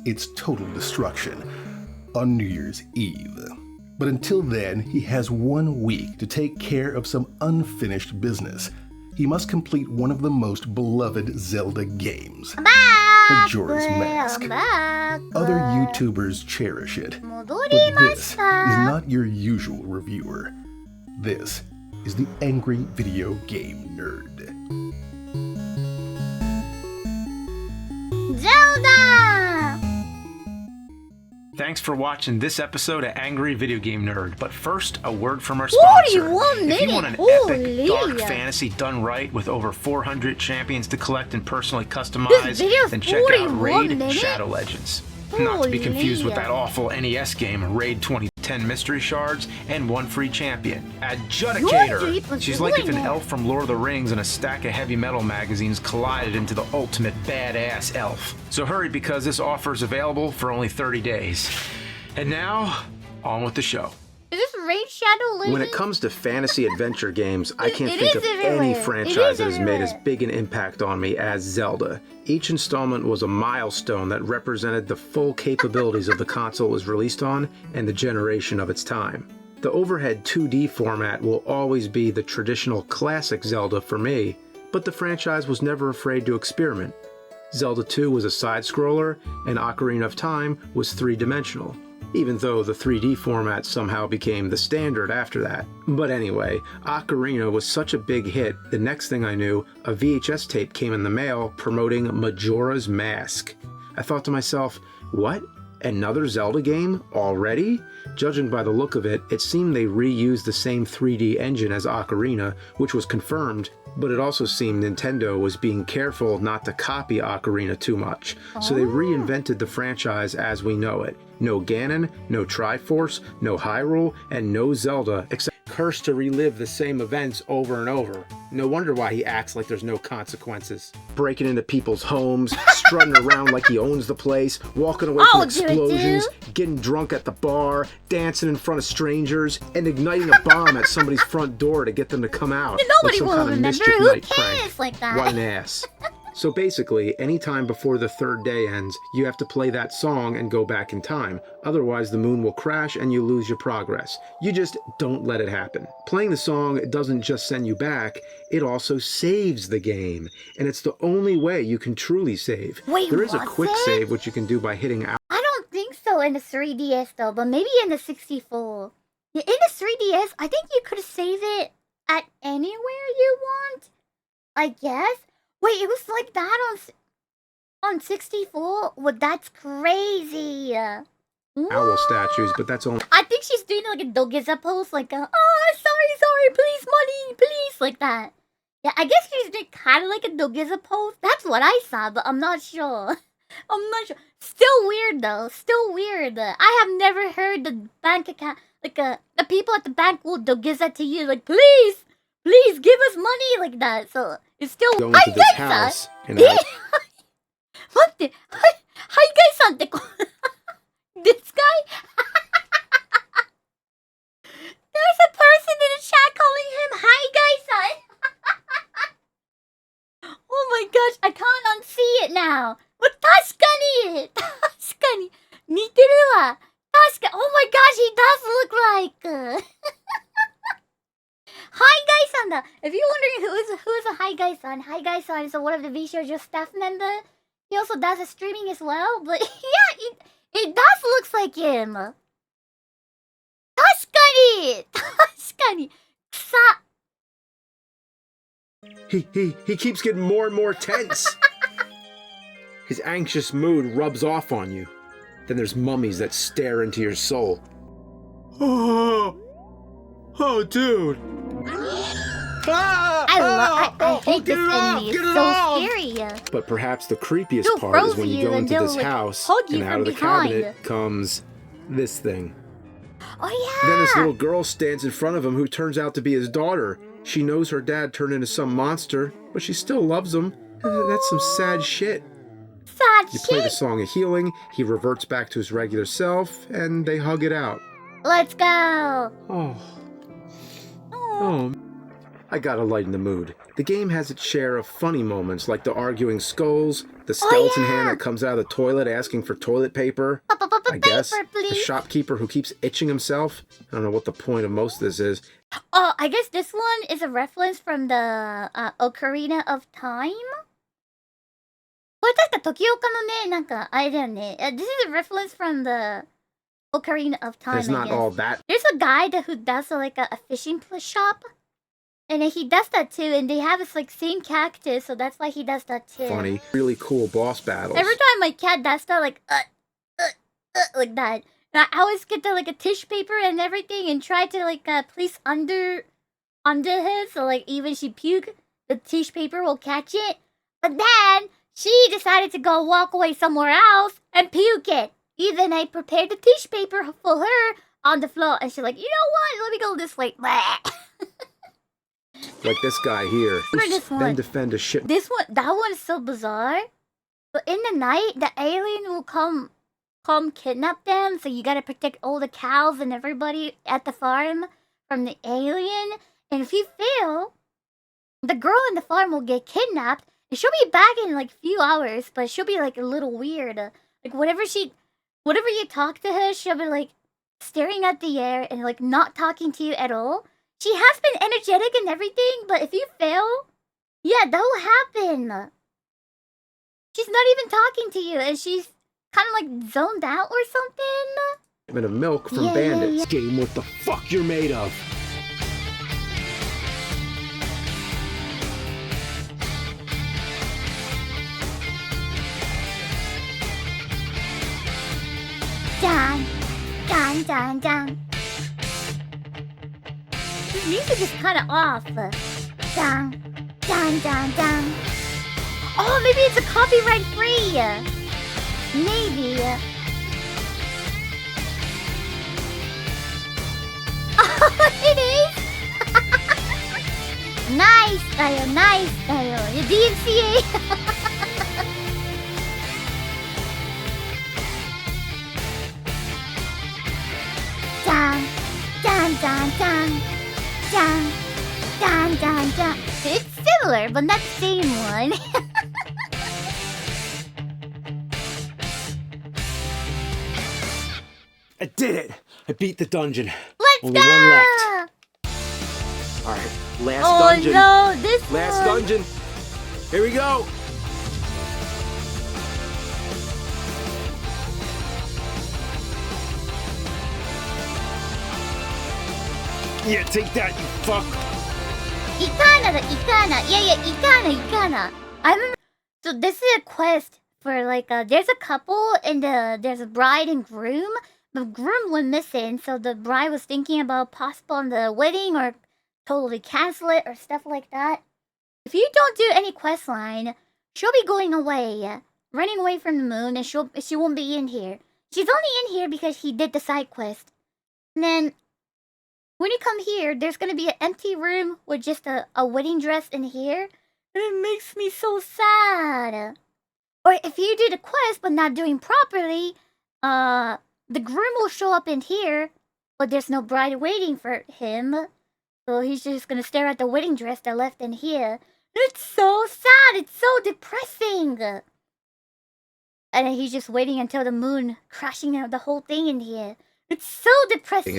its total destruction on New Year's Eve. But until then, he has 1 week to take care of some unfinished business. He must complete one of the most beloved Zelda games, Majora's Mask. Other YouTubers cherish it, but this is not your usual reviewer. This is the Angry Video Game Nerd. Zelda! Thanks for watching this episode of Angry Video Game Nerd. But first, a word from our sponsor. 41 If you want an minutes. epic dark fantasy done right with over 400 champions to collect and personally customize, then check out Raid Shadow Legends. Not to be confused with that awful NES game, Raid 2010 Mystery Shards, and one free champion, Adjudicator. She's like if an elf from Lord of the Rings and a stack of heavy metal magazines collided into the ultimate badass elf. So hurry, because this offer is available for only 30 days. And now, on with the show. Is this Raid Shadow Legends? When it comes to fantasy adventure games, I can't think of any franchise that has made as big an impact on me as Zelda. Each installment was a milestone that represented the full capabilities of the console it was released on and the generation of its time. The overhead 2D format will always be the traditional classic Zelda for me, but the franchise was never afraid to experiment. Zelda 2 was a side-scroller, and Ocarina of Time was three-dimensional, even though the 3D format somehow became the standard after that. But anyway, Ocarina was such a big hit, the next thing I knew, a VHS tape came in the mail promoting Majora's Mask. I thought to myself, what? Another Zelda game? Already? Judging by the look of it, it seemed they reused the same 3D engine as Ocarina, which was confirmed, but it also seemed Nintendo was being careful not to copy Ocarina too much, so they reinvented the franchise as we know it. No Ganon, no Triforce, no Hyrule, and no Zelda, except cursed to relive the same events over and over. No wonder why he acts like there's no consequences. Breaking into people's homes, strutting around like he owns the place, walking away from explosions, getting drunk at the bar, dancing in front of strangers, and igniting a bomb at somebody's front door to get them to come out. Nobody will remember. Who cares like that? What an ass. So basically, anytime before the third day ends, you have to play that song and go back in time. Otherwise, the moon will crash and you lose your progress. You just don't let it happen. Playing the song doesn't just send you back, it also saves the game. And it's the only way you can truly save. Wait, there is a quick save, which you can do by hitting out. I don't think so in the 3DS though, but maybe in the 64. Yeah, in the 3DS, I think you could save it at anywhere you want, I guess. Wait, it was like that on 64? Well, that's crazy. Owl statues, but that's only. I think she's doing like a Dogiza pose, like a, oh, sorry, please, money, please, like that. Yeah, I guess she's doing kind of like a Dogiza pose. That's what I saw, but I'm not sure. Still weird though, still weird. I have never heard the bank account, like the people at the bank will Dogiza to you, like, please give us money, like that. So it's still going to this house. And what the? Hi guys, this guy? There's a person in the chat calling him hi guys. Oh my gosh, I can't unsee it now. But 確かに 似てるわ. Oh my gosh, he does look like Hi Guy-san. If you're wondering who is a Hi Guy-san, Hi Guy-san is one of the vshojo staff member. He also does a streaming as well, but yeah, it does looks like him. 確かに He keeps getting more and more tense. His anxious mood rubs off on you. Then there's mummies that stare into your soul. Oh, dude. I hate this enemy. It's so scary. But perhaps the creepiest part is when you go into this house, and out of the cabinet comes this thing. Oh yeah. Then this little girl stands in front of him who turns out to be his daughter. She knows her dad turned into some monster, but she still loves him. That's some sad shit. You play the song of healing, he reverts back to his regular self, and they hug it out. Let's go. Oh. I gotta lighten the mood. The game has its share of funny moments, like the arguing skulls, the skeleton hand that comes out of the toilet asking for toilet paper, I guess, the shopkeeper who keeps itching himself. I don't know what the point of most of this is. Oh, I guess this one is a reference from the Ocarina of Time? これ確か時岡のね、なんかあれだよね。This is a reference from the Ocarina of Time. It's not all that. There's a guy who does like a fishing shop, and he does that too. And they have this like same cactus, so that's why he does that too. Funny, really cool boss battles. Every time my cat does that, like like that, and I always get the like a tissue paper and everything, and try to like place under his, so like even she puke, the tissue paper will catch it. But then she decided to go walk away somewhere else and puke it. Even I prepared the tissue paper for her on the floor, and she's like, you know what? Let me go this way. Like this guy here. Then defend a ship. This one, that one is so bizarre. But in the night, the alien will come kidnap them. So you gotta protect all the cows and everybody at the farm from the alien. And if you fail, the girl in the farm will get kidnapped. And she'll be back in like a few hours, but she'll be like a little weird. Like whatever you talk to her, she'll be like staring at the air and like not talking to you at all. She has been energetic and everything, but if you fail, yeah, that will happen. She's not even talking to you, and she's kind of like zoned out or something. A bit of milk from bandits. Game, what the fuck you're made of. Dun, dun, dun, dun. This music is kind of off. Dun, dun, dun, dun. Oh, maybe it's a copyright free. Maybe. Oh, it is. Nice, tayo, nice, tayo. Yung DMCA. Dun, dun, dun, dun. Dun, dun, dun, dun. It's similar, but not the same one. I did it! I beat the dungeon. Let's Only go! one left. Alright, last dungeon. Oh no, this last one. Dungeon. Here we go. Yeah, take that, you fuck. Ikana. Yeah, Ikana. I remember. So this is a quest for like there's a couple and there's a bride and groom. The groom went missing, so the bride was thinking about postpone the wedding or totally cancel it or stuff like that. If you don't do any quest line, she'll be going away, running away from the moon, and she won't be in here. She's only in here because he did the side quest. And then when you come here, there's gonna be an empty room with just a wedding dress in here. And it makes me so sad. Or if you do the quest but not doing properly, the groom will show up in here, but there's no bride waiting for him. So he's just gonna stare at the wedding dress that left in here. It's so sad, it's so depressing. And then he's just waiting until the moon crashing out the whole thing in here. It's so depressing.